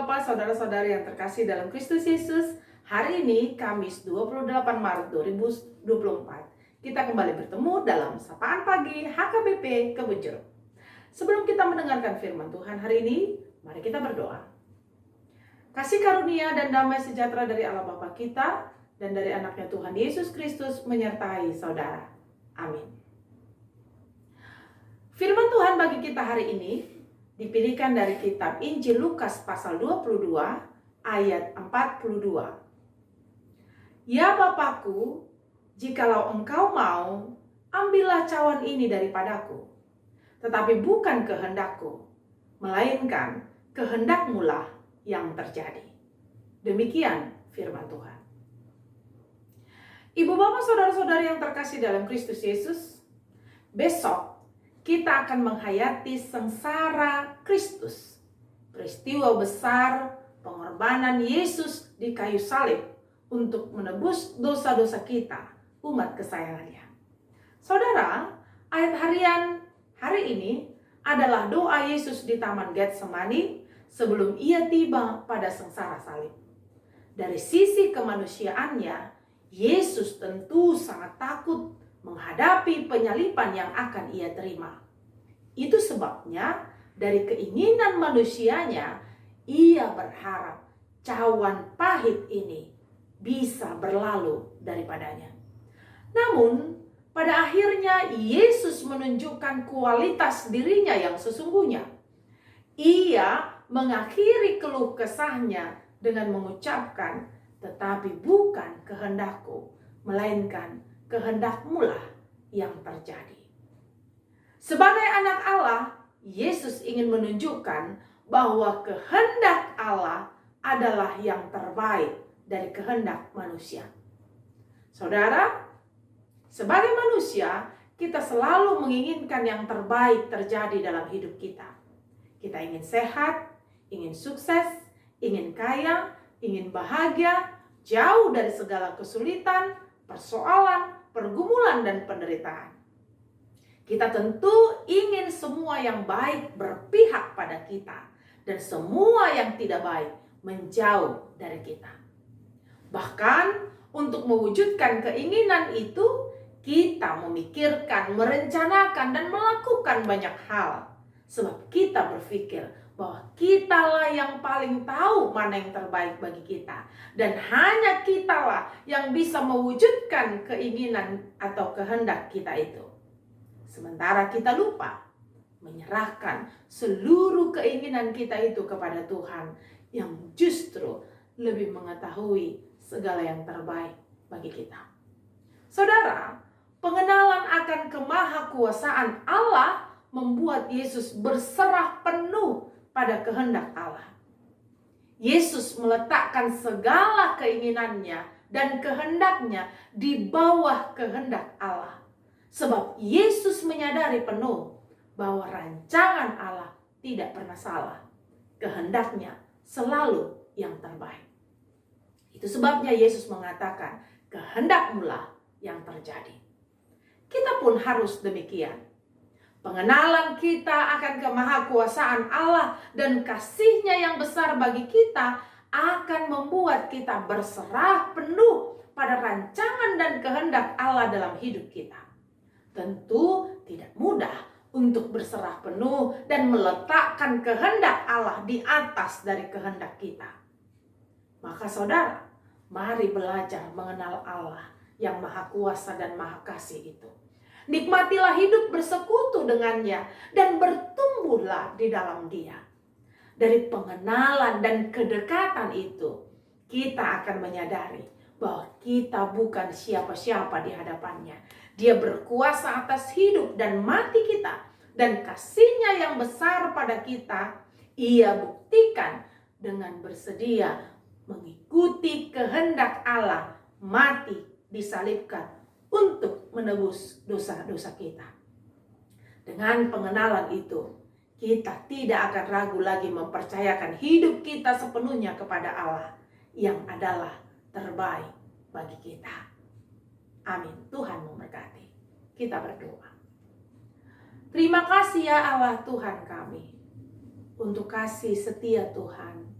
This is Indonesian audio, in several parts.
Bapak, saudara-saudari yang terkasih dalam Kristus Yesus. Hari ini Kamis 28 Maret 2024. Kita kembali bertemu dalam Sapaan Pagi HKBP Kebun Jeruk. Sebelum kita mendengarkan firman Tuhan hari ini, mari kita berdoa. Kasih karunia dan damai sejahtera dari Allah Bapa kita dan dari anaknya Tuhan Yesus Kristus menyertai saudara. Amin. Firman Tuhan bagi kita hari ini dipilihkan dari kitab Injil Lukas pasal 22 ayat 42. Ya Bapakku, jikalau engkau mau, ambillah cawan ini daripadaku. Tetapi bukan kehendakku, melainkan kehendakmulah yang terjadi. Demikian firman Tuhan. Ibu bapak saudara-saudari yang terkasih dalam Kristus Yesus, besok kita akan menghayati sengsara Kristus. Peristiwa besar pengorbanan Yesus di kayu salib untuk menebus dosa-dosa kita, umat kesayangannya. Saudara, ayat harian hari ini adalah doa Yesus di Taman Getsemani sebelum ia tiba pada sengsara salib. Dari sisi kemanusiaannya, Yesus tentu sangat takut menghadapi penyaliban yang akan ia terima. Itu sebabnya dari keinginan manusianya, ia berharap cawan pahit ini bisa berlalu daripadanya. Namun, pada akhirnya Yesus menunjukkan kualitas dirinya yang sesungguhnya. Ia mengakhiri keluh kesahnya dengan mengucapkan, tetapi bukan kehendakku, melainkan kehendakmulah yang terjadi. Sebagai anak Allah, Yesus ingin menunjukkan bahwa kehendak Allah adalah yang terbaik dari kehendak manusia. Saudara, sebagai manusia, kita selalu menginginkan yang terbaik terjadi dalam hidup kita. Kita ingin sehat, ingin sukses, ingin kaya, ingin bahagia, jauh dari segala kesulitan, persoalan, pergumulan, dan penderitaan. Kita tentu ingin semua yang baik berpihak pada kita dan semua yang tidak baik menjauh dari kita. Bahkan untuk mewujudkan keinginan itu, kita memikirkan, merencanakan, dan melakukan banyak hal. Sebab kita berpikir bahwa kitalah yang paling tahu mana yang terbaik bagi kita. Dan hanya kitalah yang bisa mewujudkan keinginan atau kehendak kita itu. Sementara kita lupa menyerahkan seluruh keinginan kita itu kepada Tuhan yang justru lebih mengetahui segala yang terbaik bagi kita. Saudara, pengenalan akan kemahakuasaan Allah membuat Yesus berserah penuh pada kehendak Allah. Yesus meletakkan segala keinginannya dan kehendaknya di bawah kehendak Allah. Sebab Yesus menyadari penuh bahwa rancangan Allah tidak pernah salah. Kehendaknya selalu yang terbaik. Itu sebabnya Yesus mengatakan, kehendakmulah yang terjadi. Kita pun harus demikian. Pengenalan kita akan kemahakuasaan Allah dan kasih-Nya yang besar bagi kita akan membuat kita berserah penuh pada rancangan dan kehendak Allah dalam hidup kita. Tentu tidak mudah untuk berserah penuh dan meletakkan kehendak Allah di atas dari kehendak kita. Maka saudara, mari belajar mengenal Allah yang Maha Kuasa dan Maha Kasih itu. Nikmatilah hidup bersekutu dengannya dan bertumbuhlah di dalam Dia. Dari pengenalan dan kedekatan itu, kita akan menyadari bahwa kita bukan siapa-siapa di hadapannya. Dia berkuasa atas hidup dan mati kita, dan kasih-Nya yang besar pada kita, Ia buktikan dengan bersedia mengikuti kehendak Allah, mati disalibkan untuk menebus dosa-dosa kita. Dengan pengenalan itu, kita tidak akan ragu lagi mempercayakan hidup kita sepenuhnya kepada Allah yang adalah terbaik bagi kita. Amin. Tuhan memberkati. Kita berdoa. Terima kasih ya Allah Tuhan kami, untuk kasih setia Tuhan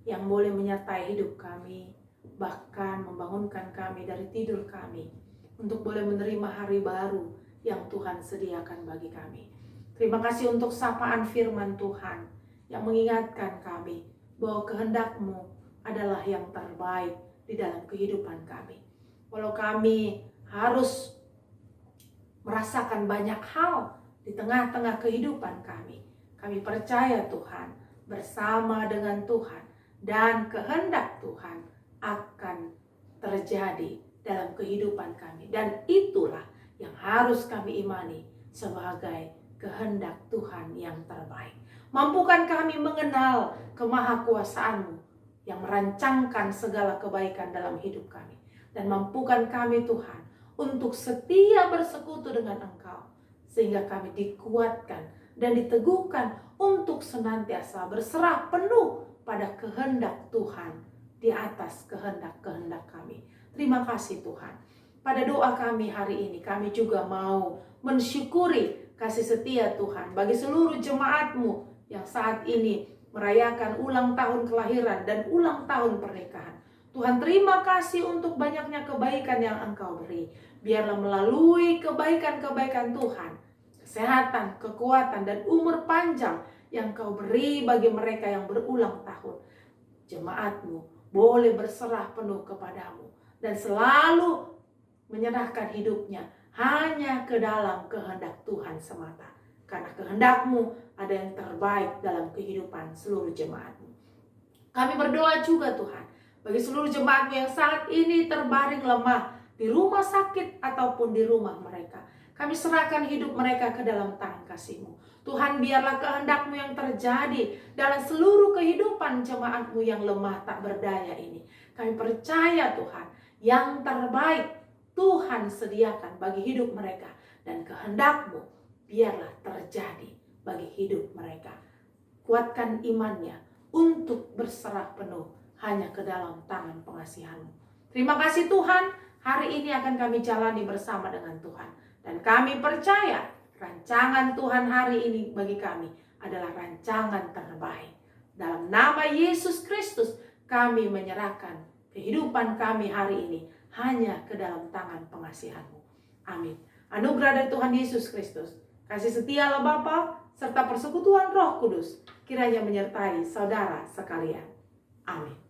yang boleh menyertai hidup kami, bahkan membangunkan kami dari tidur kami, untuk boleh menerima hari baru yang Tuhan sediakan bagi kami. Terima kasih untuk sapaan firman Tuhan yang mengingatkan kami bahwa kehendak-Mu adalah yang terbaik di dalam kehidupan kami. Walau kami harus merasakan banyak hal di tengah-tengah kehidupan kami, kami percaya Tuhan, bersama dengan Tuhan dan kehendak Tuhan akan terjadi dalam kehidupan kami. Dan itulah yang harus kami imani sebagai kehendak Tuhan yang terbaik. Mampukan kami mengenal kemahakuasaan-Mu yang merancangkan segala kebaikan dalam hidup kami. Dan mampukan kami Tuhan untuk setia bersekutu dengan Engkau, sehingga kami dikuatkan dan diteguhkan untuk senantiasa berserah penuh pada kehendak Tuhan di atas kehendak-kehendak kami. Terima kasih Tuhan. Pada doa kami hari ini, kami juga mau mensyukuri kasih setia Tuhan bagi seluruh jemaat-Mu yang saat ini merayakan ulang tahun kelahiran dan ulang tahun pernikahan. Tuhan, terima kasih untuk banyaknya kebaikan yang Engkau beri. Biarlah melalui kebaikan-kebaikan Tuhan, kesehatan, kekuatan, dan umur panjang yang Kau beri bagi mereka yang berulang tahun, jemaat-Mu boleh berserah penuh kepadamu dan selalu menyerahkan hidupnya hanya ke dalam kehendak Tuhan semata. Karena kehendak-Mu ada yang terbaik dalam kehidupan seluruh jemaat-Mu. Kami berdoa juga Tuhan, bagi seluruh jemaat-Mu yang saat ini terbaring lemah di rumah sakit ataupun di rumah mereka. Kami serahkan hidup mereka ke dalam tangan kasih-Mu. Tuhan, biarlah kehendak-Mu yang terjadi dalam seluruh kehidupan jemaat-Mu yang lemah tak berdaya ini. Kami percaya Tuhan, yang terbaik Tuhan sediakan bagi hidup mereka. Dan kehendak-Mu biarlah terjadi bagi hidup mereka. Kuatkan imannya untuk berserah penuh hanya ke dalam tangan pengasihan-Mu. Terima kasih Tuhan, hari ini akan kami jalani bersama dengan Tuhan. Dan kami percaya rancangan Tuhan hari ini bagi kami adalah rancangan terbaik. Dalam nama Yesus Kristus, kami menyerahkan kehidupan kami hari ini hanya ke dalam tangan pengasihan-Mu. Amin. Anugerah dari Tuhan Yesus Kristus, kasih setia Allah Bapa, serta persekutuan Roh Kudus kiranya menyertai saudara sekalian. Amin.